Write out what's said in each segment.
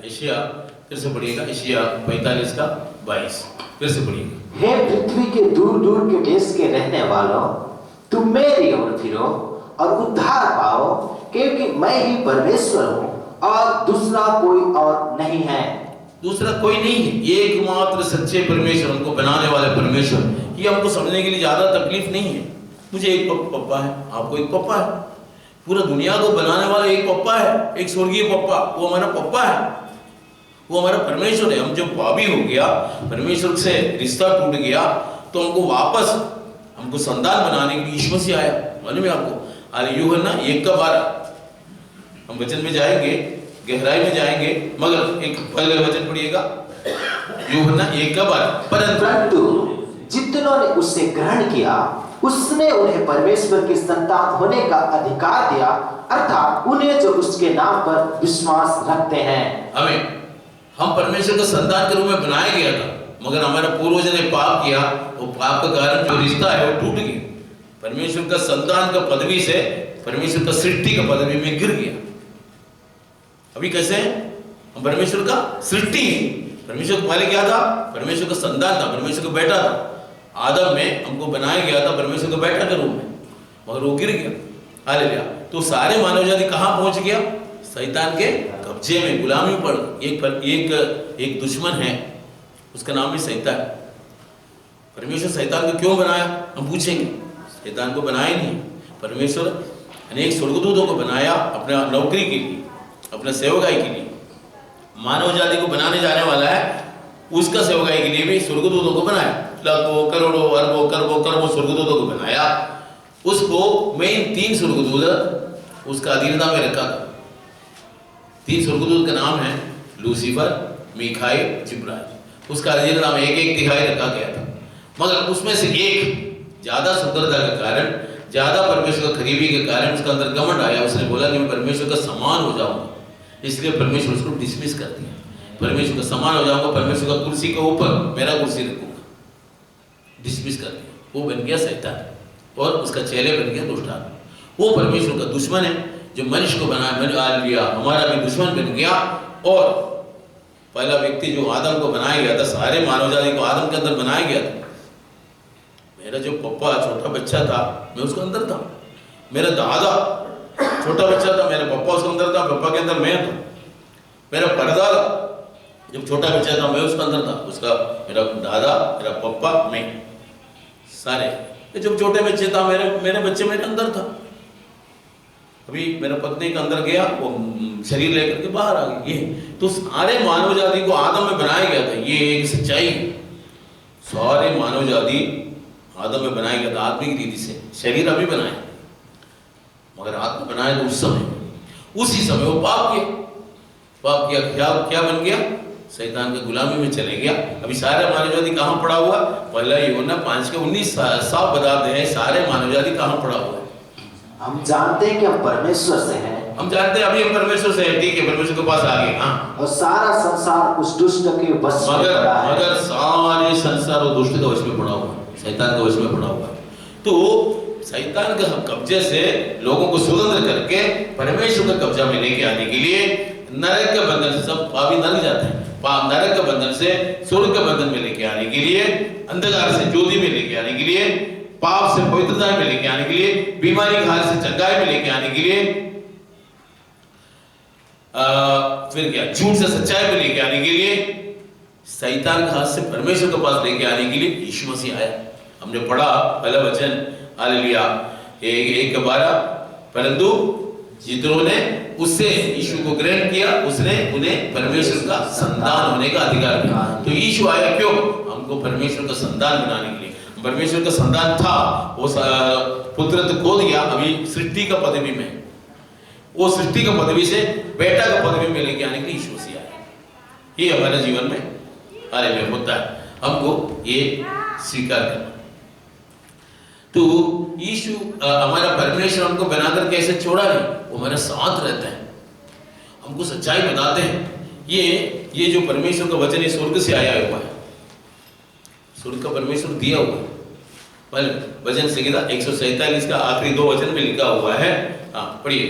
Asia फिर से पढ़िएगा, एशिया 45 का 22 फिर से पढ़िएगा। हे पृथ्वी के दूर दूर के देश के रहने वालों, तुम मेरी ओर फिरो और उद्धार पाओ, क्योंकि मैं ही परमेश्वर हूँ और दूसरा कोई और नहीं है। दूसरा कोई नहीं है, एकमात्र सच्चे परमेश्वर, हमको बनाने वाले परमेश्वर। ये हमको समझने के लिए ज्यादा तकलीफ नहीं है। मुझे एक पप्पा है, आपको एक पप्पा है, पूरा दुनिया को बनाने वाला एक पप्पा है, एक स्वर्गीय पप्पा, वो हमारा पप्पा है, वो हमारा परमेश्वर है। हम जब पापी हो गया, परमेश्वर से रिश्ता टूट गया, तो हमको वापस हमको संतान बनाने के लिए यीशु मसीह आया। मालूम है आपको? यूहन्ना 1:12 हम वचन में जाएंगे, गहराई में जाएंगे, मगर एक पहले वचन पढ़िएगा, यूहन्ना 1:12। परंतु जितनों ने उससे ग्रहण किया, उसने उन्हें परमेश्वर की संतान होने का अधिकार दिया, अर्थात उन्हें जो उसके नाम पर विश्वास रखते हैं। हम परमेश्वर का संतान के रूप में बनाया गया था, मगर हमारे पूर्वजों ने पाप किया, वो पाप का कारण जो रिश्ता है वो टूट गया। परमेश्वर का संतान का पदवी से परमेश्वर का सृष्टि का पदवी में गिर गया। अभी कैसे हैं हम? परमेश्वर का सृष्टि है। परमेश्वर पहले क्या था? परमेश्वर का संतान था, परमेश्वर का बेटा था। आदम में हमको बनाया गया था परमेश्वर का बेटा के रूप में, मगर वो गिर गया। हालेलुया। तो सारे मानव जाति कहाँ पहुंच गया? शैतान के कब्जे में, गुलामी पर। एक दुश्मन है, उसका नाम भी शैतान। परमेश्वर शैतान को क्यों बनाया हम पूछेंगे। शैतान को बनाया नहीं, परमेश्वर अनेक स्वर्गदूतों को बनाया अपने नौकरी के लिए, अपने सेवकाई के लिए। मानव जाति को बनाने जाने वाला है, उसका सेवकाई के लिए भी स्वर्गदूतों को बनाया। लाखों करोड़ों अरबों खरबों स्वर्गदूतों को बनाया। उसको मेन 3 स्वर्गदूत उसका अधीनता में रखा था। 3 स्वर्गदूत का नाम है लूसीफर, मीखाइल, जिब्राइल। उसका अधीनता में 1-1 तिहाई रखा गया था। मगर उसमें से एक ज्यादा सुंदरता के कारण, ज्यादा परमेश्वर का करीबी के कारण उसका अंदर घमंड आया। उसने बोला कि मैं परमेश्वर का समान हो जाऊंगा, इसलिए परमेश्वर उसको डिसमिस कर दिया। परमेश्वर का समान हो जाऊंगा, परमेश्वर का कुर्सी के ऊपर मेरा कुर्सी रखूंगा, डिसमिस कर दिया। वो बन गया शैतान और उसका चेले बन गया दुष्ट आत्मा। वो परमेश्वर का दुश्मन है, जो मनुष्य को बनाया, हमारा भी दुश्मन बन गया। और पहला व्यक्ति जो आदम को बनाया गया था, सारे मानव जाति को आदम के अंदर बनाया गया था। मेरा जो पप्पा छोटा बच्चा था, मैं उसके अंदर था। मेरा दादा छोटा बच्चा था, मेरा पप्पा उसके अंदर था, पप्पा के अंदर मैं था। मेरा परदादा जब छोटा बच्चा था, मैं उसके अंदर था, उसका मेरा दादा, मेरा पप्पा, मैं, सारे। जब छोटे बच्चे था, मेरे बच्चे मेरे अंदर था। अभी मेरा पत्नी के अंदर गया, वो शरीर लेकर के बाहर आ गई। ये तो सारे मानव जाति को आदम में बनाया गया था। ये एक सच्चाई, सारे मानव जाति आदम में बनाया गया था आत्मिक रीति से। शरीर अभी बनाया, मगर आत्मा बनाया तो उस समय, उसी समय वो पाप किया। क्या बन गया? शैतान की गुलामी में चले गया। अभी सारे मानव जाति कहाँ पड़ा हुआ? पहला यूहन्ना 5:19 साफ बताते हैं सारे मानव जाति कहाँ पड़ा हुआ है। हम जानते हैं कि हम परमेश्वर से हैं। हम जानते हैं अभी हम परमेश्वर से हैं, ठीक है, परमेश्वर के पास आ गए। हाँ, और सारा संसार उस दुष्ट के वश में पड़ा है। मगर सारे संसार वो दुष्ट के वश में पड़ा हुआ है, शैतान के वश में पड़ा हुआ है। तो शैतान के कब्जे से लोगों को स्वतंत्र करके परमेश्वर का कब्जा में लेके आने के लिए नरक के बंधन से, सब पापी नरक जाते हैं, नरक के बंधन से स्वर्ग के बंधन में लेके आने के लिए, अंधकार से ज्योति में लेके आने के लिए, पाप से पवित्रता में लेके आने के लिए, बीमारी के हाल से चंगाई में लेके आने के लिए, फिर क्या, झूठ से सच्चाई में लेके आने के लिए, शैतान के हाथ से परमेश्वर के पास लेके आने के लिए यीशु मसीह आया। हमने पढ़ा पहला वचन, हालेलुया, 1:12। परंतु जितनों ने उससे यीशु को ग्रहण किया, उसने उन्हें परमेश्वर का संतान होने का अधिकार दिया। तो यीशु आया क्यों? हमको परमेश्वर का संतान बनाने के लिए। परमेश्वर का संतान था, वो पुत्र तो खो दिया, अभी सृष्टि का पदवी में, वो सृष्टि का पदवी से बेटा का पदवी में लेके आने के लिए यीशु मसीह आया। ये हमारे जीवन में हालेलुया होता है, हमको ये स्वीकार करना। तो यीशु हमारा परमेश्वर हमको बनाकर कैसे छोड़ा नहीं, वो हमारे साथ रहता है, हमको सच्चाई बताते हैं। ये जो परमेश्वर का वचन है स्वर्ग से आया हुआ है, स्वर्ग का परमेश्वर दिया हुआ है। भजन संहिता 147 का आखिरी 2 वचन में लिखा हुआ है। हाँ, पढ़िए।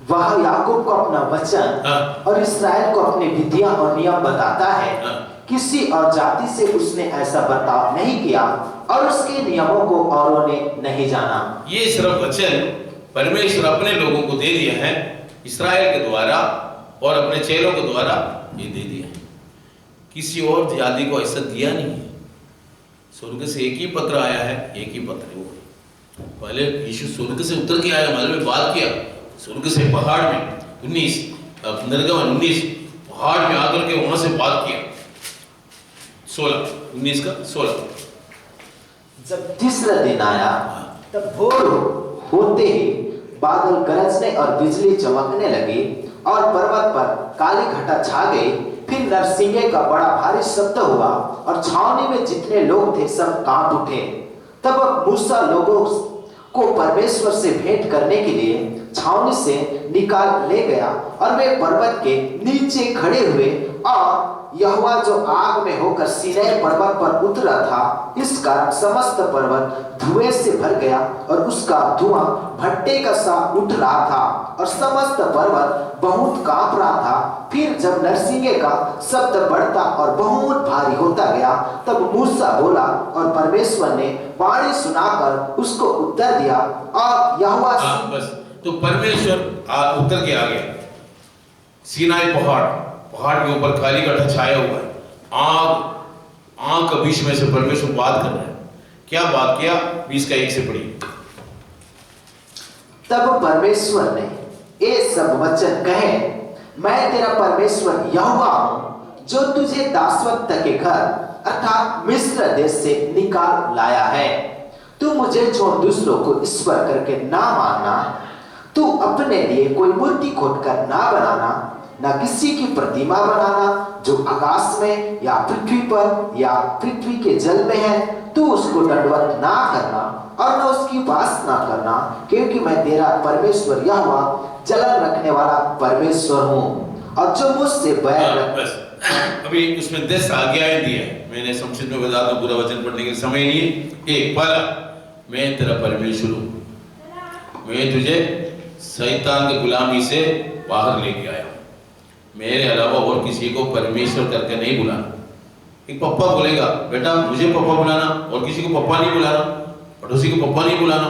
वह याकूब को अपना वचन हाँ। और इसराइल को अपनी विधियां और नियम बताता है। हाँ। किसी और जाति से उसने ऐसा बर्ताव नहीं किया और उसके नियमों को औरों ने नहीं जाना। ये सिर्फ वचन परमेश्वर अपने लोगों को दे दिया है इस्राएल के द्वारा और अपने चेलों के द्वारा ये दे दिया है। किसी और जाति को ऐसा दिया नहीं है। स्वर्ग से एक ही पत्र आया है, एक ही पत्र है वो। पहले यीशु स्वर्ग से उतर के आया, मतलब में बात किया स्वर्ग से पहाड़ में 19 निर्गमन 19 पहाड़ में आकर के वहां से बात किया 19 का 16। जब तीसरा दिन आया तब भोर होते ही बादल गरजने और बिजली चमकने लगी और पर्वत पर काली घटा छा गई। फिर नरसिंगे का बड़ा भारी शब्द हुआ और छावनी में जितने लोग थे सब कांप उठे। तब मूसा लोगों को परमेश्वर से भेंट करने के लिए छावनी से निकाल ले गया और वे पर्वत के नीचे खड़े हुए और यहोवा जो आग में होकर सीनै पर्वत पर उतरा था, इस कारण समस्त पर्वत धुएं से भर गया और उसका धुआं भट्टे का सा उठ रहा था और समस्त पर्वत बहुत कांप रहा था। फिर जब नरसिंगे का शब्द बढ़ता और बहुत भारी होता गया तब मूसा बोला और परमेश्वर ने वाणी सुनाकर उसको उत्तर दिया और यहोवा बस तो परमेश्वर उतर के आ गया। सीनाई पहाड़ के ऊपर काली घटा छाया हुआ है। आग के बीच में से परमेश्वर बात कर रहा है। क्या बात किया? 20:1 से पढ़िए। तब परमेश्वर ने ये सब वचन कहे, मैं तेरा परमेश्वर यहोवा हूं जो तुझे दासत्व के घर अर्थात मिस्र देश से निकाल लाया है। तू मुझे छोड़ दूसरों को ईश्वर करके ना मानना, तू अपने लिए कोई मूर्ति खोदकर ना बनाना, ना किसी की प्रतिमा बनाना जो आकाश में या पृथ्वी पर या पृथ्वी के जल में है। तू उसको दंडवत ना करना और न उसकी उपासना करना, क्योंकि मैं तेरा परमेश्वर यहोवा जलन रखने वाला परमेश्वर हूँ और जो मुझसे बैर बस अभी उसमें 10 आज्ञाएं दी है। मैंने संक्षिप्त में बता दूं, पूरा वचन पढ़ने के समय नहीं है। एक, पहला, मैं तेरा परमेश्वर हूँ, मैं तुझे शैतान की गुलामी से बाहर लेके आया। मेरे अलावा और किसी को परमेश्वर करके नहीं बुलाना। एक पप्पा बोलेगा बेटा मुझे पप्पा बुलाना और किसी को पप्पा नहीं बुलाना, पड़ोसी को पप्पा नहीं बुलाना,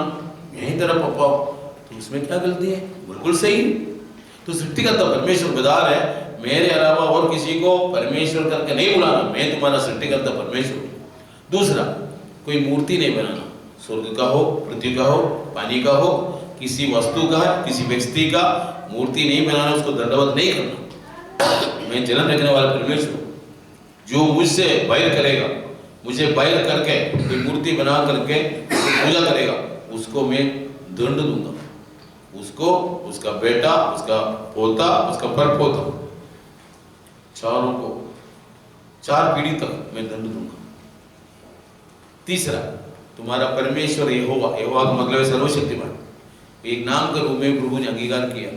मैं ही तेरा पप्पा हूँ, तो उसमें क्या गलती है? बिल्कुल सही। तो सृष्टिकर्ता परमेश्वर बता रहे हैं मेरे अलावा और किसी को परमेश्वर करके नहीं बुलाना, मैं तुम्हारा सृष्टिकर्ता परमेश्वर हूँ। दूसरा, कोई मूर्ति नहीं बनाना, स्वर्ग का हो, पृथ्वी का हो, पानी का हो, किसी वस्तु का है, किसी व्यक्ति का मूर्ति नहीं बनाना, उसको दंडवत नहीं करना। मैं जलन रखने वाला परमेश्वर हूँ। जो मुझसे बैर करेगा, मुझे बैर करके कोई मूर्ति बना करके पूजा करेगा, उसको मैं दंड दूंगा। उसको, उसका बेटा, उसका पोता, उसका परपोता, चारों को 4 पीढ़ी तक मैं दंड दूंगा। तीसरा, तुम्हारा परमेश्वर यहोवा, यहोवा का मतलब है सर्वशक्तिमान। एक नाम के रूप में प्रभु ने अंगीकार किया।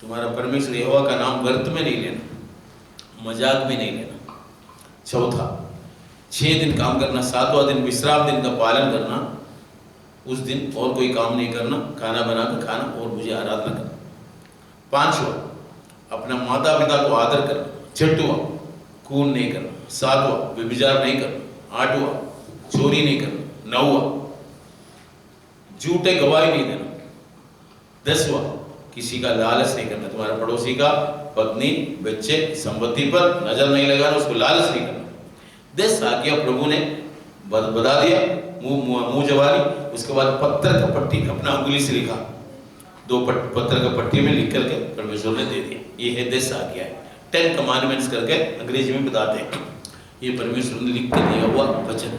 तुम्हारा परमेश्वर यहोवा का नाम व्यर्थ में नहीं लेना, मजाक में नहीं लेना। चौथा, 6 दिन काम करना, 7वां दिन विश्राम दिन का पालन करना। उस दिन और कोई काम नहीं करना, खाना बनाकर खाना और मुझे आराधना करना। 5वां, अपना माता पिता को आदर करना। 6वां, खून नहीं करना। 7वां, व्यभिचार नहीं करना। 8वां, चोरी नहीं करना। 9वां, झूठे गवाही नहीं देना। 10वां, किसी का लालच नहीं करना। तुम्हारा पड़ोसी का पत्नी, बच्चे, संपत्ति पर नजर नहीं लगाना, उसको लालच नहीं करना। 10 आज्ञा प्रभु ने बता दिया, मुंह जवानी। उसके बाद पत्थर का पट्टी अपना उंगली से लिखा, 2 पत्थर का पट्टी में लिख करके परमेश्वर ने दे दिया। ये है 10 आज्ञा, 10 कमांडमेंट्स करके अंग्रेजी में बताते हैं। ये परमेश्वर ने लिख के दिया हुआ वचन।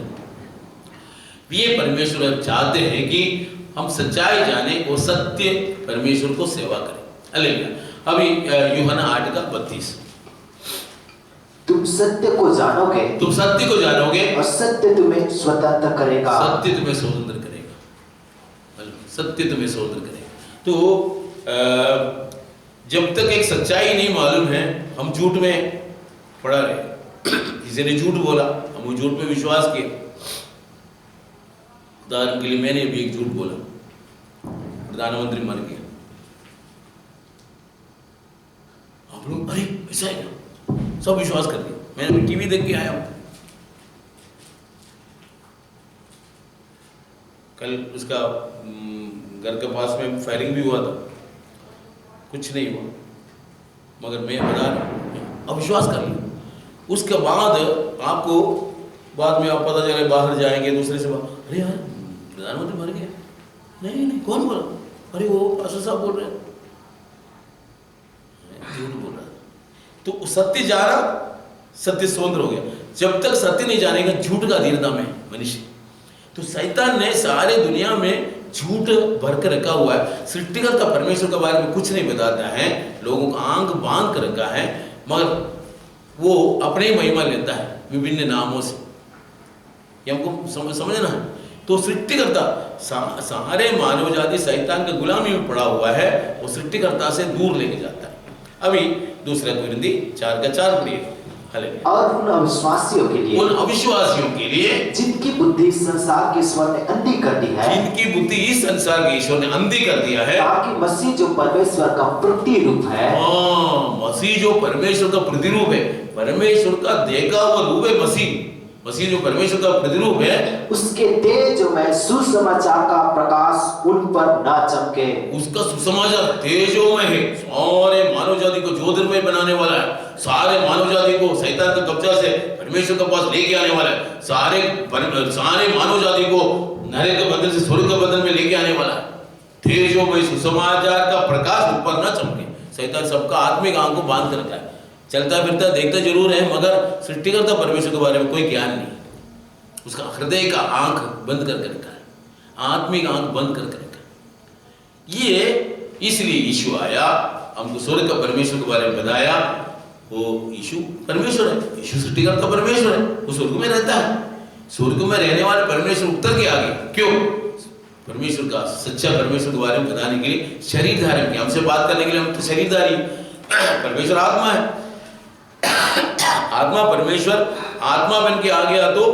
ये परमेश्वर चाहते हैं कि हम सच्चाई जाने और सत्य परमेश्वर को सेवा करें। हालेलुया। अभी यूहन्ना 8:32, तुम सत्य को जानोगे, तुम सत्य को जानोगे और सत्य तुम्हें स्वतंत्र करेगा। सत्य तुम्हें स्वतंत्र करेगा। सत्य तुम्हें स्वतंत्र करेगा। तो जब तक एक सच्चाई नहीं मालूम है, हम झूठ में पड़ा रहे। किसी ने झूठ बोला, हम उस झूठ पे विश्वास किया। उदाहरण के लिए मैंने भी एक झूठ बोला, प्रधानमंत्री मर गया। आप लोग अरे ऐसा है क्या, सब विश्वास कर लिया। मैंने टीवी देख के आया हूं, कल उसका घर के पास में फायरिंग भी हुआ था, कुछ नहीं हुआ, मगर मैं बता रहा हूं अब विश्वास कर लिया। उसके बाद आपको बाद में आप पता चले बाहर जाएंगे दूसरे से, अरे यार प्रधानमंत्री मर गया। नहीं नहीं, कौन बोला? अरे वो पास्टर साहब बोल रहे हैं। झूठ बोल रहा। तो सत्य जाना, सत्य स्वतंत्र हो गया। जब तक सत्य नहीं जानेगा झूठ का अधीनता में मनुष्य। तो शैतान ने सारे दुनिया में झूठ भर कर रखा हुआ है। सृष्टिकर्ता परमेश्वर के बारे में कुछ नहीं बताता है, लोगों को आंख बांध कर रखा है, मगर वो अपने महिमा लेता है विभिन्न नामों से। ये हमको समझना है। तो सृष्टिकर्ता सारे मानव जाति शैतान के गुलामी में पड़ा हुआ है, वो सृष्टिकर्ता से दूर लेके जाता है। अभी दूसरा कुरिन्थी 4:4 पढ़िए। हालेलुया। और उन अविश्वासियों के लिए, उन अविश्वासियों के लिए जिनकी बुद्धि संसार के ईश्वर ने अंधी कर दी है, जिनकी बुद्धि इस संसार के ईश्वर ने अंधी कर दिया है, ताकि मसीह जो परमेश्वर का प्रतिरूप है, मसीह जो परमेश्वर का प्रतिरूप है, परमेश्वर का देखा हुआ रूप है मसीह जो परमेश्वर का प्रतिरूप है, उसके तेजोमय सुसमाचार का प्रकाश उन पर ना चमके। उसका सुसमाचार तेजोमय है, सारे मानव जाति को ज्योतिर्मय बनाने वाला है, सारे मानव जाति को शैतान के कब्जा से परमेश्वर के पास लेके आने वाला है, सारे मानव जाति को नरक के बदन से स्वर्ग के बदन में लेके आने वाला है। तेजोमय सुसमाचार का प्रकाश ऊपर ना चमके। शैतान सबका आत्मिक आंख को बांध कर रखा है, चलता फिरता देखता जरूर है, मगर सृष्टिकर्ता परमेश्वर के बारे में कोई ज्ञान नहीं। उसका हृदय का आंख बंद करके रखा है, आत्मिक आंख बंद करके रखा है। ये इसलिए यीशु आया, हमको स्वर्ग का परमेश्वर के बारे में बताया। वो यीशु परमेश्वर है, यीशु सृष्टिकर्ता परमेश्वर है, वो स्वर्ग में रहता है। स्वर्ग में रहने वाले परमेश्वर उतर के आगे क्यों? परमेश्वर का सच्चा परमेश्वर के बारे में बताने के लिए शरीर धारण किया, हमसे बात करने के लिए। हम तो शरीरधारी, परमेश्वर आत्मा है, आत्मा परमेश्वर आत्मा बन के आ गया तो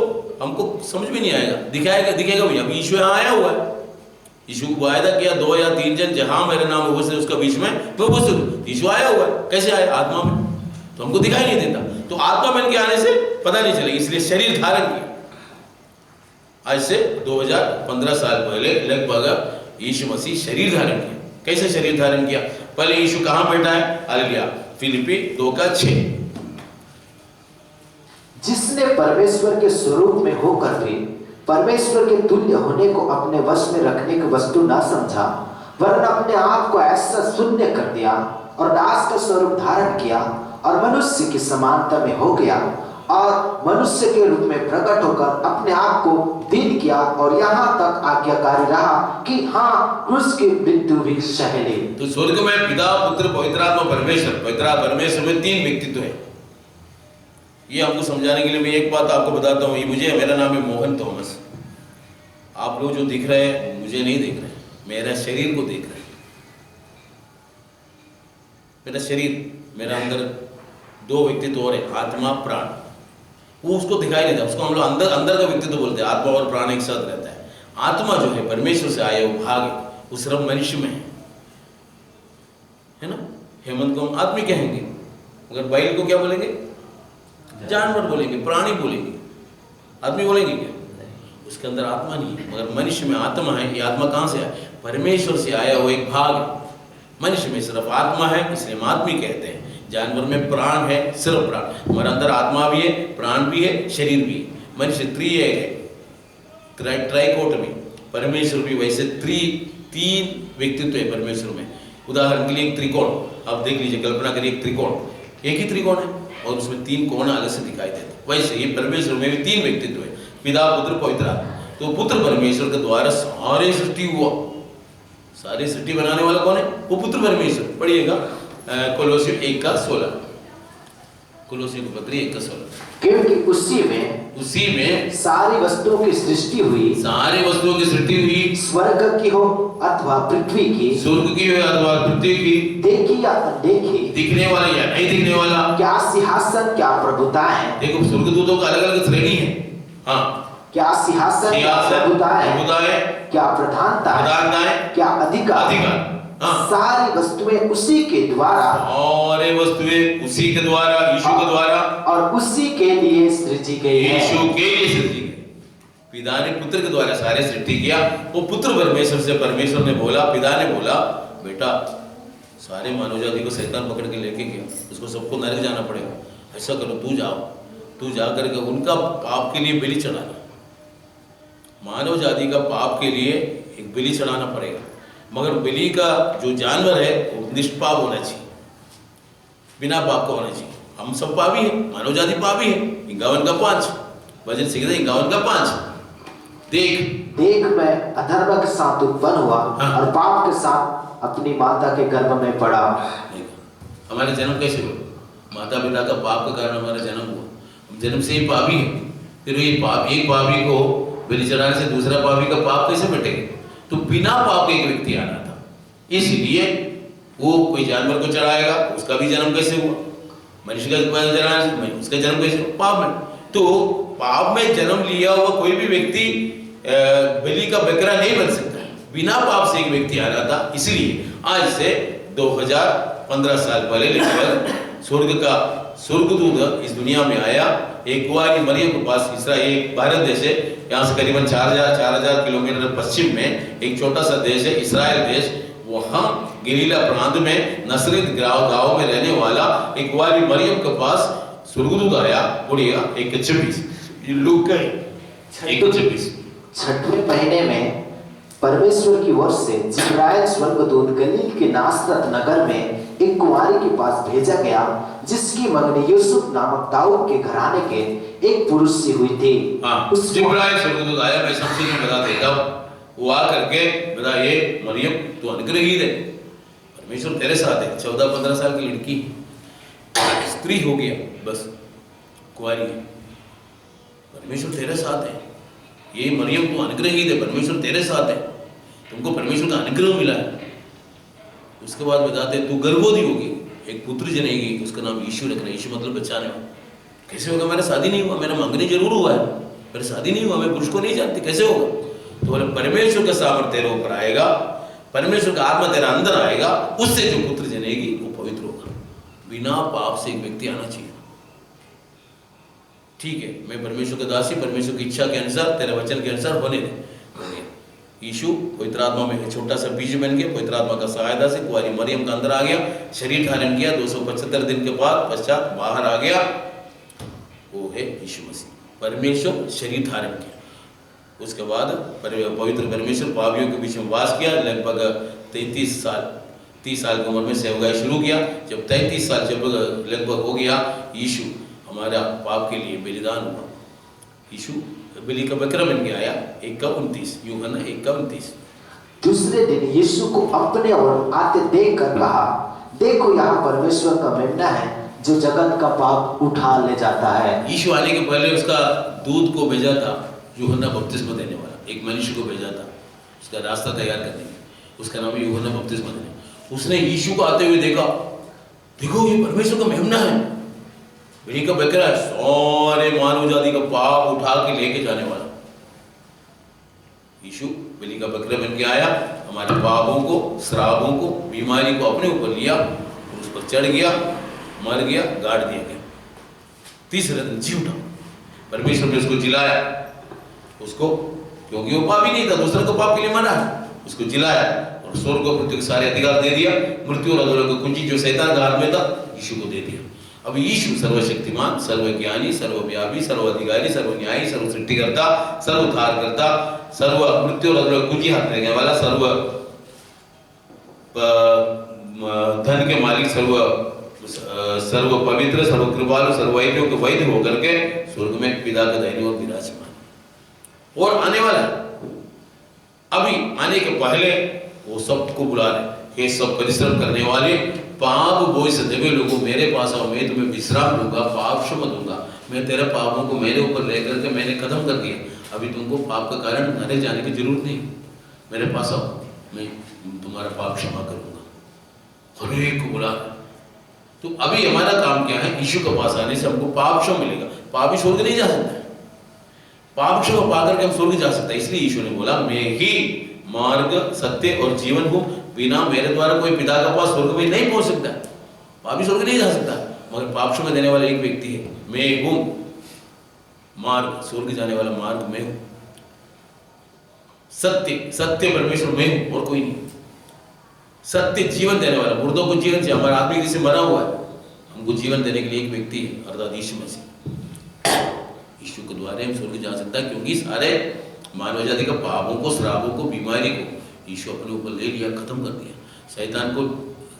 हमको समझ में नहीं आएगा, दिखेगा भैया। अभी यीशु यहाँ आया हुआ है, यीशु को वायदा किया 2 या 3 जन जहां मेरे नाम उपस्थित उसका बीच में मैं उपस्थित हूं। यीशु आया हुआ है, कैसे आया? आत्मा में, तो हमको दिखाई नहीं देता। तो आत्मा बन के आने से पता नहीं चलेगा, इसलिए शरीर धारण किया। आज से 2015 साल पहले लगभग यीशु मसीह शरीर धारण किया। कैसे शरीर धारण किया? पहले यीशु कहां बैठा है? हालेलुया, फिलिप्पी 2:6। जिसने परमेश्वर के स्वरूप में होकर भी परमेश्वर के तुल्य होने को अपने वश में रखने की वस्तु ना समझा, वरन अपने आप को ऐसा शून्य कर दिया और दास का स्वरूप धारण किया और मनुष्य की समानता में हो गया और मनुष्य के रूप में प्रकट होकर अपने आप को दीन किया और यहाँ तक आज्ञाकारी रहा कि हाँ, क्रूस की मृत्यु भी सह ली। तो स्वर्ग में पिता, पुत्र, पवित्र आत्मा परमेश्वर में 3 व्यक्तित्व है। ये आपको समझाने के लिए मैं एक बात आपको बताता हूँ। मेरा नाम है मोहन थॉमस। आप लोग जो दिख रहे हैं मुझे नहीं देख रहे, मेरा शरीर को देख रहे हैं। मेरा शरीर, मेरा अंदर 2 व्यक्तित्व और है, आत्मा प्राण। वो उसको दिखाई नहीं देता, उसको हम लोग अंदर का व्यक्तित्व बोलते हैं। आत्मा और प्राण एक साथ रहता है। आत्मा जो है परमेश्वर से आया वो भाग है, वो सिर्फ मनुष्य में है ना। हेमंत को हम आदमी कहेंगे, मगर बैल को क्या बोलेंगे? जानवर बोलेंगे, प्राणी बोलेंगे, आदमी बोलेंगे क्या? उसके अंदर आत्मा नहीं है, मगर मनुष्य में आत्मा है। ये आत्मा कहां से आया? परमेश्वर से आया वो एक भाग है। मनुष्य में सिर्फ आत्मा है, इसलिए हम आदमी कहते हैं। जानवर में प्राण है, सिर्फ प्राण। हमारे अंदर आत्मा भी है, प्राण भी है, शरीर भी है। मनुष्य त्रिएक है, ट्राइकोट में। परमेश्वर भी वैसे 3 व्यक्तित्व है परमेश्वर में। उदाहरण के लिए एक त्रिकोण आप देख लीजिए, कल्पना करिए एक त्रिकोण, एक ही त्रिकोण है और उसमें 3 कोण अलग से दिखाई देते। वैसे ये परमेश्वर में भी 3 व्यक्तित्व है, पिता, पुत्र, पवित्र आत्मा। तो पुत्र परमेश्वर के द्वारा सारी सृष्टि हुआ। सारी सृष्टि बनाने वाला कौन है? वो पुत्र परमेश्वर। पढ़िएगा कोलोसी 1:16, कोलोसी की पत्री 1:16। क्योंकि उसी में सारी वस्तुओं की सृष्टि हुई, स्वर्ग की हो अथवा पृथ्वी की, स्वर्ग की हो अथवा पृथ्वी की, देखी या अनदेखी, दिखने वाला या नहीं दिखने वाला, क्या सिंहासन क्या प्रभुताएं। देखो स्वर्गदूतों का अलग अलग श्रेणी है। हाँ, क्या सिंहासन, क्या प्रभुताएं, क्या प्रधानताएं, क्या अधिकार, सारी वस्तुएं उसी के द्वारा, और ये वस्तुएं उसी के द्वारा, यीशु के द्वारा और उसी के लिए सृजी गई है। यीशु के लिए सृजी गई। पिता ने पुत्र के द्वारा सारे सृष्टि किया। वो पुत्र परमेश्वर से, परमेश्वर ने बोला, पिता ने बोला, बेटा सारे मानव जाति को शैतान पकड़ के लेके गया, उसको सबको नरक जाना पड़ेगा, ऐसा करो तू जाओ, तू जा करके उनका पाप के लिए बलि चढ़ाना, मानव जाति का पाप के लिए एक बलि चढ़ाना पड़ेगा, मगर बलि का जो जानवर है वो निष्पाप होना चाहिए, बिना पाप का होना चाहिए। हम सब पापी हैं, मानव जाति पापी है। 51 का 5 वचन सीख रहे, 51 का 5। देख मैं अधर्म के साथ उत्पन्न हुआ, और पाप के साथ अपनी माता के गर्भ में पड़ा। हमारे जन्म कैसे हुआ? माता पिता का पाप के कारण हमारा जन्म हुआ। हम जन्म से ही पापी हैं। फिर ये पाप, एक पापी को बलि चढ़ाने से दूसरा पापी का पाप कैसे मिटेगा? तो बिना पाप के एक व्यक्ति आना था, इसलिए वो कोई जानवर को चढ़ाएगा, उसका भी जन्म कैसे हुआ? मनुष्य का चढ़ाने से उसका जन्म कैसे हुआ? पाप में। तो पाप में जन्म लिया हुआ कोई भी व्यक्ति बलि का बकरा नहीं बन सकता है। बिना पाप से एक व्यक्ति आ रहा था, इसलिए आज से 2015 साल पहले लगभग स्वर्ग का स्वर्गदूत इस दुनिया में आया। एक कुंवारी मरियम के पास, इसराइल भारत देश है, यहाँ से करीबन 4000 किलोमीटर पश्चिम में एक छोटा सा देश है इस्राएल देश। वहाँ गलीला प्रांत में नसरत गांव में रहने वाला एक कुंवारी मरियम के पास स्वर्गदूत आया। पढ़िएगा 1:26 लूका 1:26। छठवें महीने में परमेश्वर की ओर से जिब्राइल स्वर्गदूत गलील के नासरत नगर में एक कुंवारी के पास भेजा गया, जिसकी मंगनी यूसुफ नामक दाऊद के घराने के एक पुरुष से हुई थी। जिब्राइल स्वर्गदूत आया, मैं सबसे नहीं बता देता हूँ। वो आ करके बता, ये मरियम तो अनुग्रहीत है, परमेश्वर तेरे साथ है। 14-15 साल की लड़की, स्त्री हो गया, बस कुंवारी है, परमेश्वर तेरे साथ है। ये मरियम तो अनुग्रहीत है, परमेश्वर तेरे साथ है, तुमको परमेश्वर का अनुग्रह मिला है। उसके बाद बताते तू गर्भवती होगी, एक पुत्र जनेगी, उसका नाम यीशु रखना। यीशु मतलब बचाने वाला। कैसे होगा? मेरा शादी नहीं हुआ, मेरा मंगनी जरूर हुआ है, मेरा शादी नहीं हुआ, मैं पुरुष को नहीं जानती, कैसे होगा? तो बोले परमेश्वर का सामर्थ्य तेरे ऊपर आएगा, परमेश्वर का आत्मा तेरा अंदर आएगा, उससे जो पुत्र जनेगी वो पवित्र होगा। बिना पाप से एक व्यक्ति आना चाहिए। ठीक है, मैं परमेश्वर का दासी, परमेश्वर की इच्छा के अनुसार, तेरे वचन के अनुसार होने दे। यीशु पवित्र आत्मा में छोटा सा बीज बन गया, पवित्र आत्मा का सहायता से कुंवारी मरियम का अंदर आ गया, शरीर धारण किया, 275 दिन के बाद पश्चात बाहर आ गया। वो है यीशु मसीह, परमेश्वर शरीर धारण किया। उसके बाद पवित्र परमेश्वर पापियों के बीच में वास किया। लगभग 30 साल की उम्र में सेवकाई शुरू किया। जब 33 साल जब लगभग हो गया, यीशु हमारा पाप के लिए बलिदान हुआ। यीशु बलि का बकरा बन के आया। 1:29 यूहन्ना 1:29। दूसरे दिन यीशु को अपने ओर आते देखकर कहा, देखो यहाँ परमेश्वर का मेमना है जो जगत का पाप उठा ले जाता है। यीशु आने के पहले उसका दूत को भेजा था, यूहन्ना बपतिस्मा देने वाला, एक मनुष्य को भेजा था उसका रास्ता तैयार करने के। उसका नाम यूहन्ना बपतिस्मा देने। उसने यीशु को आते हुए देखा, देखो ये परमेश्वर का मेमना है, बलि का बकरा है, सारे मानव जाति का पाप उठा के लेके जाने वाला। यीशु बलि का बकरा बन के आया, हमारे पापों को, श्रापों को, बीमारी को अपने ऊपर लिया, उस पर चढ़ गया, मर गया, गाड़ दिया गया, तीसरे दिन जी उठा। परमेश्वर ने उसको जिलाया, उसको, क्योंकि वो पापी नहीं था, दूसरे को पाप के लिए मना, उसको जिलाया और स्वर्ग और पृथ्वी के सारे अधिकार दे दिया। मृत्यु और अधोलोक की कुंजी जो शैतान के हाथ में था, यीशु को दे दिया। अब यीशु सर्वशक्तिमान, सर्वज्ञानी, सर्वव्यापी, सर्वाधिकारी, सर्वन्यायी, सर्व सृष्टिकर्ता, सर्वोद्धारकर्ता, सर्व मृत्यु और अधोलोक कुंजी हाथ में देने वाला, सर्व धन के मालिक, सर्व पवित्र, सर्व कृपालु, सर्व वैद्यों के वैद्य होकर के स्वर्ग में पिता के दाहिने ओर विराजमान और आने वाला। अभी आने के पहले वो सबको बुला रहे, ये सब परिश्रम करने वाले पाप बोझ सदे हुए लोगों, मेरे पास आओ, मैं तुम्हें विश्राम दूंगा, पाप क्षमा दूंगा। मैं तेरे पापों को मेरे ऊपर लेकर के मैंने खत्म कर दिया। अभी तुमको पाप का कारण नरक जाने की जरूरत नहीं, मेरे पास आओ, मैं तुम्हारा पाप क्षमा करूंगा। हर एक को बुला। तो अभी हमारा काम क्या है? यीशु के पास आने से हमको पाप क्षमा मिलेगा। पापी स्वर्ग नहीं जा सकता है, पाप क्षमा पाकर के हम स्वर्ग जा सकते हैं। इसलिए यीशु ने बोला मैं ही मार्ग सत्य और जीवन हूं, बिना मेरे द्वारा कोई पिता के पास स्वर्ग में नहीं पहुंच सकता, पापी स्वर्ग नहीं जा सकता। मगर पाप क्षमा देने वाला एक व्यक्ति है, मैं हूं मार्ग, स्वर्ग जाने वाला मार्ग मैं हूं, सत्य सत्य परमेश्वर मैं हूं और कोई नहीं, सत्य जीवन देने वाला, मुर्दों को जीवन चाहिए, हमारा आदमी जिसे मरा हुआ है हमको जीवन देने के लिए एक व्यक्ति है, अर्थात यीशु मसीह। यीशु के द्वारा हम स्वर्ग जा सकता है, क्योंकि सारे मानव जाति का पापों को, श्रापों को, बीमारी को यीशु अपने ऊपर ले लिया, खत्म कर दिया।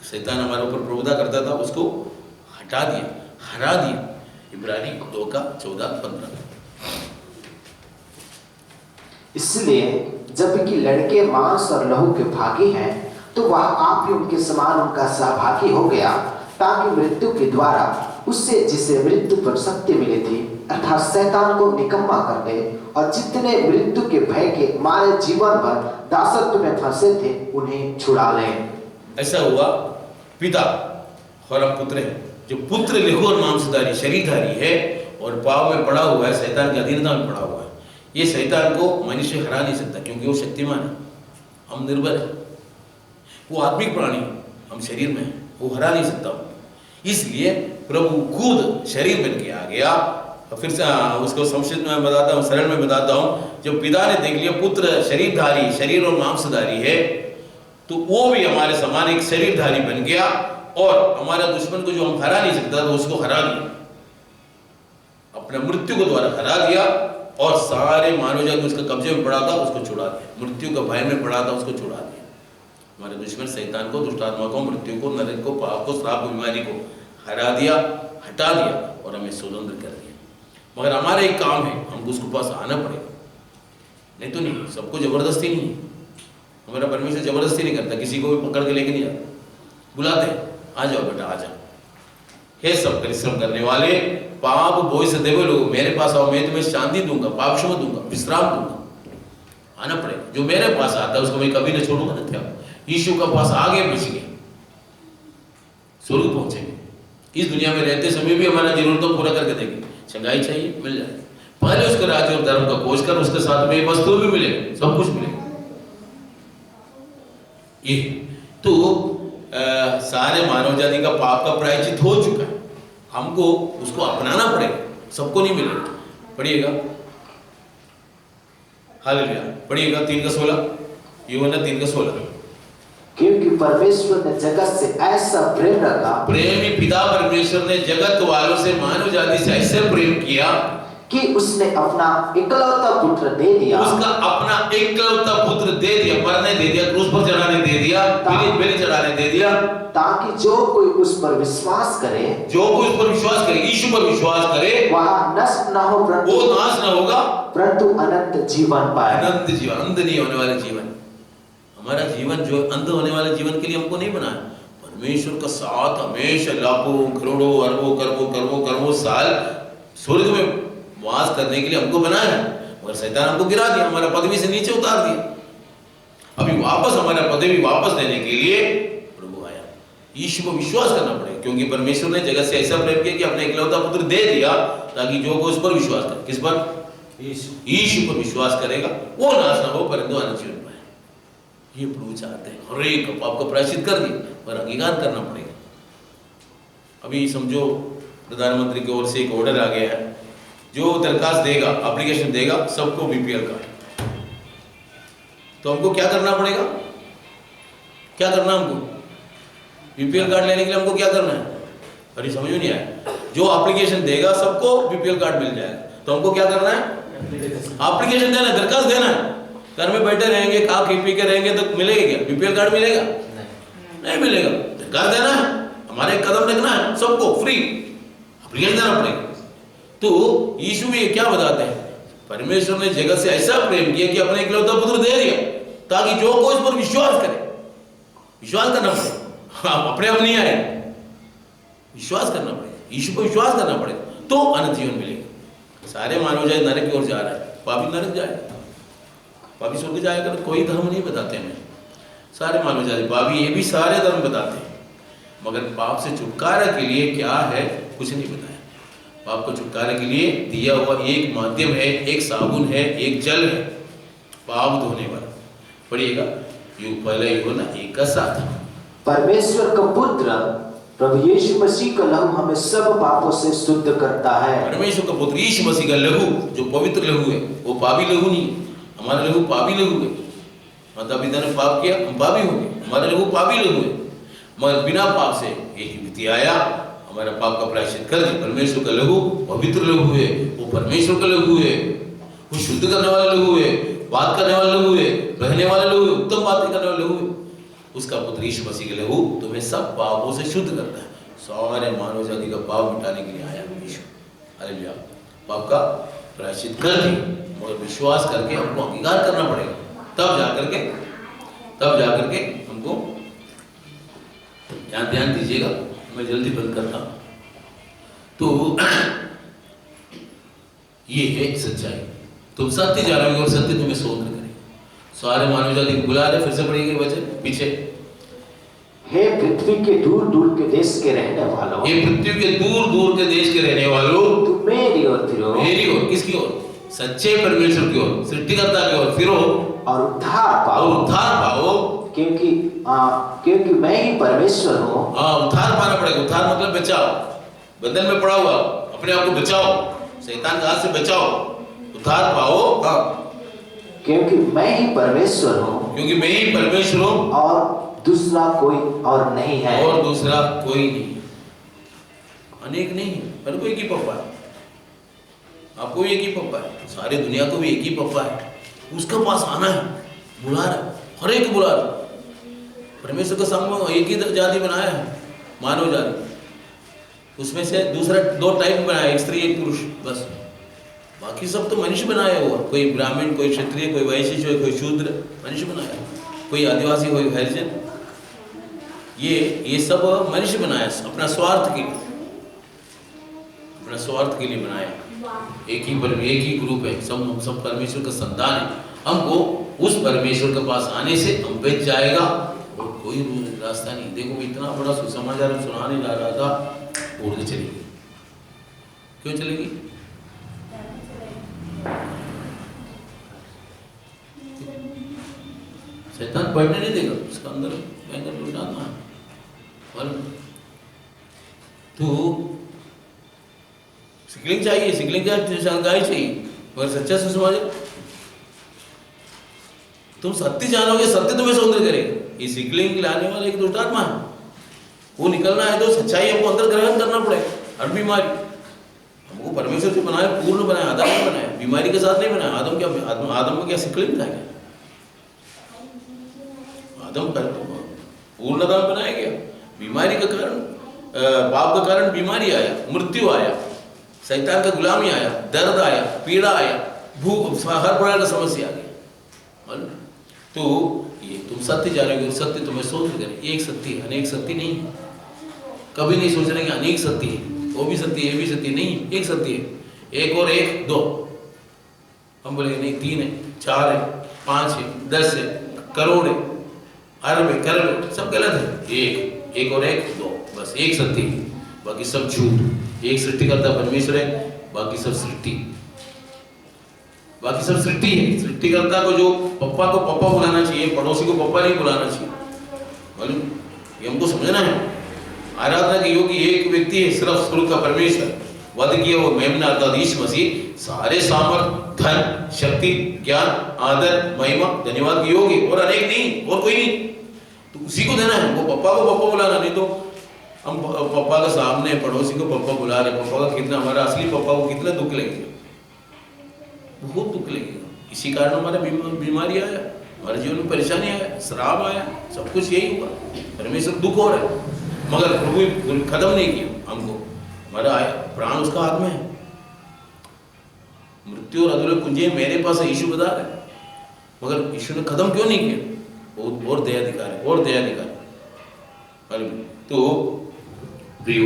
शैतान हमारे ऊपर प्रभुता करता था, उसको हटा दिया, हरा दिया। इब्रानी 2:14-15। इसलिए जबकि लड़के मांस और लहू के भागी हैं, तो वह आप ही उनके समान उनका सहभागी हो गया, ताकि मृत्यु के द्वारा उससे जिसे मृत्यु पर शक्ति मिली थी, अर्थात शैतान को निकम्मा कर दे, और जितने मृत्यु के भय के मारे जीवन भर दासत्व में फंसे थे उन्हें छुड़ा ले। ऐसा हुआ पिता और अब पुत्र है। जो पुत्र लिखो और मांसधारी शरीरधारी है और पाप में पड़ा हुआ है, शैतान की अधीनता में पड़ा हुआ है, ये शैतान को मनुष्य हरा नहीं सकता, क्योंकि वो शक्तिमान है, हम निर्बल है। वो आत्मिक प्राणी, हम शरीर में है, वो हरा नहीं सकता। इसलिए प्रभु खुद शरीर बन के आ गया। फिर से उसको संक्षिप्त में बताता हूँ, सरल में बताता हूँ। जब पिता ने देख लिया पुत्र शरीरधारी, शरीर और मांसधारी है, तो वो भी हमारे समान एक शरीरधारी बन गया और हमारे दुश्मन को जो हम हरा नहीं सकता तो उसको हरा दिया, अपने मृत्यु को द्वारा हरा दिया, और सारे मानव जाति उसके कब्जे में पड़ा था उसको छुड़ा दिया, मृत्यु का भय में पड़ा था उसको छुड़ा दिया। हमारे दुश्मन शैतान को, दुष्ट आत्मा को, मृत्यु को, नरक को, पाप को, श्राप, बीमारी को हरा दिया, हटा दिया और हमें स्वतंत्र कर दिया। मगर हमारा एक काम है, हमको उसके पास आना पड़ेगा, नहीं तो नहीं। सबको जबरदस्ती नहीं है, हमारा परमेश्वर जबरदस्ती नहीं करता, किसी को भी पकड़ के लेके नहीं जाता, बुलाते हैं, आ जाओ बेटा आ जाओ। हे सब परिश्रम करने वाले, पाप बोझ से देवे लोगों, मेरे पास आओ, मैं तुम्हें शांति दूंगा, पाप क्षमा दूंगा, विश्राम दूंगा। आना पड़ेगा। जो मेरे पास आता है उसको मैं कभी नहीं छोड़ूंगा। ना क्या यीशु का पास आगे बच गए, स्वर्ग पहुंचेंगे। इस दुनिया में रहते समय भी हमारा जरूरतों पूरा करके देंगे। चंगाई चाहिए मिल जाए, पहले उसके राज्य और धर्म का खोज कर, उसके साथ में वस्तु भी मिलेगा, सब कुछ मिलेगा। ये तो सारे मानव जाति का पाप का प्रायश्चित हो चुका है, हमको उसको अपनाना पड़ेगा, सबको नहीं मिलेगा। पढ़िएगा, हालेलुया, पढ़िएगा 3:16, यूहन्ना 3:16। क्योंकि परमेश्वर ने जगत से ऐसा प्रेम रखा, प्रेमी पिता परमेश्वर ने जगत वालों से, मानव जाति से ऐसे प्रेम किया कि उसने अपना इकलौता पुत्र दे दिया, उसका अपना इकलौता पुत्र दे दिया, मरने दे दिया, क्रूस पर चढ़ाने दे दिया, बलि चढ़ाने दे दिया, ताकि जो कोई उस पर विश्वास करे, जो कोई उस पर विश्वास करे, यीशु पर विश्वास करे, वह नष्ट न हो, वो नाश न होगा, परंतु अनंत जीवन पाए। अनंत जीवन, अंत नहीं होने वाला जीवन। हमारा जीवन जो अंत होने वाले जीवन के लिए हमको नहीं बनाया। परमेश्वर का साथ हमेशा लाखों, करोड़ों, अरबों, करोड़ों साल स्वर्ग में वास करने के लिए हमको बनाया, मगर शैतान हमको गिरा दिया, हमारा पदवी से नीचे उतार दिया। अभी वापस हमारा पदवी वापस लेने के लिए प्रभु आया। यीशु पर विश्वास करना पड़ेगा, क्योंकि परमेश्वर ने जगत से ऐसा प्रेम किया कि अपने इकलौता पुत्र दे दिया, ताकि जो कोई उस पर विश्वास करे, किस पर? यीशु पर विश्वास करेगा, वो नाश ना हो परंतु अनंत जीवन पाए। ये प्रभु चाहते हैं। हर एक पाप का प्रायश्चित कर दिया, पर अंगीकार करना पड़ेगा। अभी समझो प्रधानमंत्री की ओर से एक ऑर्डर आ गया है, जो दरखास्त देगा, एप्लीकेशन देगा, सबको बीपीएल कार्ड। तो हमको क्या करना पड़ेगा? क्या करना हमको? बीपीएल कार्ड लेने के लिए हमको क्या करना है? अरे समझ में नहीं आया। जो एप्लीकेशन देगा सबको बीपीएल कार्ड मिल जाएगा, तो हमको क्या करना है? एप्लीकेशन देना है, दरखास्त देना है। घर में बैठे रहेंगे, खा पी के रहेंगे तो मिलेगा क्या? बीपीएल कार्ड मिलेगा? नहीं मिलेगा। दरखास्त देना है, हमारे एक कदम रखना है, सबको फ्री एप्लीकेशन देना पड़ेगा। तो यीशु भी क्या बताते हैं? परमेश्वर ने जगत से ऐसा प्रेम किया कि अपने इकलौता पुत्र दे दिया, ताकि जो कोई उस पर विश्वास करे, विश्वास करना पड़ेगा। हाँ, अपने आप नहीं आए, विश्वास करना पड़ेगा, यीशु पर विश्वास करना पड़ेगा, तो अनंत जीवन मिलेगा। सारे मानव जाए नरक की ओर जा रहा है, पापी नरक जाएगा, पापी स्वर्ग जाएगा। तो कोई धर्म नहीं बताते हैं, सारे मानव जाति पापी, ये भी सारे धर्म बताते हैं, मगर पाप से छुटकारा के लिए क्या है कुछ नहीं बताया। पाप को छुटकारे के लिए दिया हुआ एक माध्यम है, एक साबुन है, एक जल है पाप धोने वाला। पढ़िएगा, पहला यूहन्ना 1:7। परमेश्वर का पुत्र प्रभु यीशु मसीह का लहू हमें सब पापों से शुद्ध करता है। परमेश्वर का पुत्र यीशु मसीह का लहू जो पवित्र लहू है, वो पापी लहू नहीं। हमारा लहू पापी लहू है, माता पिता ने पाप किया, हम पापी हो गए, हमारा लहू पापी लहू है। मगर बिना पाप से यही व्यक्ति आया, हमारा पाप का प्रायश्चित कर दे। परमेश्वर का लहू पवित्र लहू है, वो परमेश्वर का लहू है, वो शुद्ध करने वाला लहू है, बात करने वाला लहू है, रहने वाला लहू है, उत्तम बातें करने वाला लहू है। उसका पुत्र यीशु मसीह का लहू तुम्हें सब पापों से शुद्ध करता है। सारे मानव जाति का पाप मिटाने के लिए आया यीशु। हालेलुया। पाप का प्रायश्चित कर दी, मगर विश्वास करके हमको अंगीकार करना पड़ेगा, तब जाकर के हमको। ध्यान दीजिएगा, मैं जल्दी बंद करता हूं। तो ये है सच्चाई। तुम सत्य जानोगे और सत्य तुम्हें स्वतंत्र करेगा। सारे मानव जाति को बुला रहे, फिर से पढ़िएगा वचन पीछे। हे पृथ्वी के दूर दूर के देश के रहने वालों, ये पृथ्वी के दूर दूर के देश के रहने वालों, तुम मेरी ओर फिरो। मेरी ओर, किसकी ओर? सच्चे परमेश्वर की ओर, सृष्टिकर्ता की ओर फिरो और उद्धार पाओ, क्योंकि मैं ही परमेश्वर हूँ। उद्धार पाना पड़ेगा। उद्धार मतलब बचाओ। बंधन में पड़ा हुआ अपने आप को बचाओ, शैतान के हाथ से बचाओ, उद्धार पाओ। क्योंकि मैं ही परमेश्वर हूँ, क्योंकि मैं ही परमेश्वर हूँ और दूसरा कोई और नहीं है। और दूसरा कोई नहीं, अनेक नहीं है, हर कोई एक ही पप्पा है। आपको एक ही पप्पा है, सारी दुनिया को भी एक ही पप्पा है। उसके पास आना है, बुला रहा है, हर एक बुला रहा है। परमेश्वर का संग एक ही जाति बनाया है, मानव जाति। उसमें से दूसरा 2 टाइप बनाया, एक स्त्री एक पुरुष, बस। बाकी सब तो मनुष्य बनाया हुआ, कोई ब्राह्मण, कोई क्षत्रिय, कोई वैश्य, कोई शूद्र, मनुष्य बनाया, कोई आदिवासी, कोई हरिजन। ये सब मनुष्य बनाया अपना स्वार्थ के लिए, अपना स्वार्थ के लिए बनाया। एक ही ग्रुप है, सब परमेश्वर का संतान है। हमको उस परमेश्वर के पास आने से हम बच जाएगा और कोई रास्ता नहीं। देखो, इतना बड़ा सुसमाचार सुनाने जा रहा था, उड़ के चलेगी। क्यों चलेगी? शैतान पढ़ने नहीं देगा, उसका अंदर भयंकर लोग डालना है। तो सिकलिंग चाहिए, सिकलिंग गाय चाहिए, और सच्चा सुसमाचार। तुम सत्य जानोगे, सत्य तुम्हें स्वतंत्र करेगा। ये सिकलिंग लाने वाला एक दुष्टात्मा है, वो निकलना है तो सच्चाई हमको अंदर ग्रहण करना पड़ेगा। हर बीमारी हमको परमेश्वर से बनाया, पूर्ण बनाया, आदम ने बनाया, बीमारी के साथ नहीं बनाया। आदम को क्या सिकलिंग था? क्या आदम पूर्णता में बनाया गया? बीमारी का कारण, पाप का कारण बीमारी आया, मृत्यु आया, शैतान का गुलामी आया, दर्द आया, पीड़ा आया, भूख, हर प्रकार का समस्या आ गई। तो ये तुम सत्य जानोगे, सत्य तुम्हें स्वतंत्र करे। एक सत्य है, अनेक सत्य नहीं है। कभी नहीं सोच रहे कि अनेक सत्य है, वो भी सत्य, ये भी सत्य नहीं, एक सत्य है। 1 और 1 2। हम बोलेंगे नहीं, 3 है, 4 है, 5 है, 10 है, करोड़ है, अरब है, करोड़, सब गलत है। 1 और 1 2, बस एक सत्य है, बाकी सब झूठ। एक सृष्टिकर्ता परमेश्वर है, बाकी सब सृष्टि है। सृष्टिकर्ता को जो पप्पा को पप्पा बुलाना चाहिए, पड़ोसी को पप्पा नहीं बुलाना चाहिए। मालूम? ये हमको समझना है। आराधना के योग्य एक व्यक्ति है, सिर्फ स्वर्ग का परमेश्वर, वध किया वो मेमना अर्थात यीशु मसीह। सारे सामर्थ, धन, शक्ति, ज्ञान, आदर, महिमा, धन्यवाद के योग्य, और अनेक नहीं, और कोई नहीं। तो उसी को देना है। वो पप्पा को पप्पा बुलाना, नहीं तो हम पप्पा के सामने पड़ोसी को पप्पा बुला रहे। पप्पा का कितना, हमारा असली पप्पा को कितना दुख लगेगा, बहुत दुख लगेगा। इसी कारण हमारा बीमारी आया, हमारे जीवन में परेशानी आया, श्राप आया, सब कुछ यही हुआ। परमेश्वर दुख हो रहा है, मगर प्रभु खत्म नहीं किया हमको। हमारा प्राण उसका हाथ में है। मृत्यु और अधूरे कुंजे मेरे पास है, यीशु बता रहे, मगर यीशु ने खत्म क्यों नहीं किया? बहुत और दयाधिकार है, और दयाधिकार। तो प्रियो,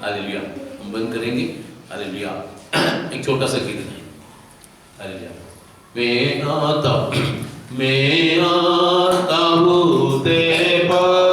हालेलुया, हम बंद करेंगे। हालेलुया, एक छोटा सा गीत है। हालेलुया, मैं आता हूँ तेरे पास।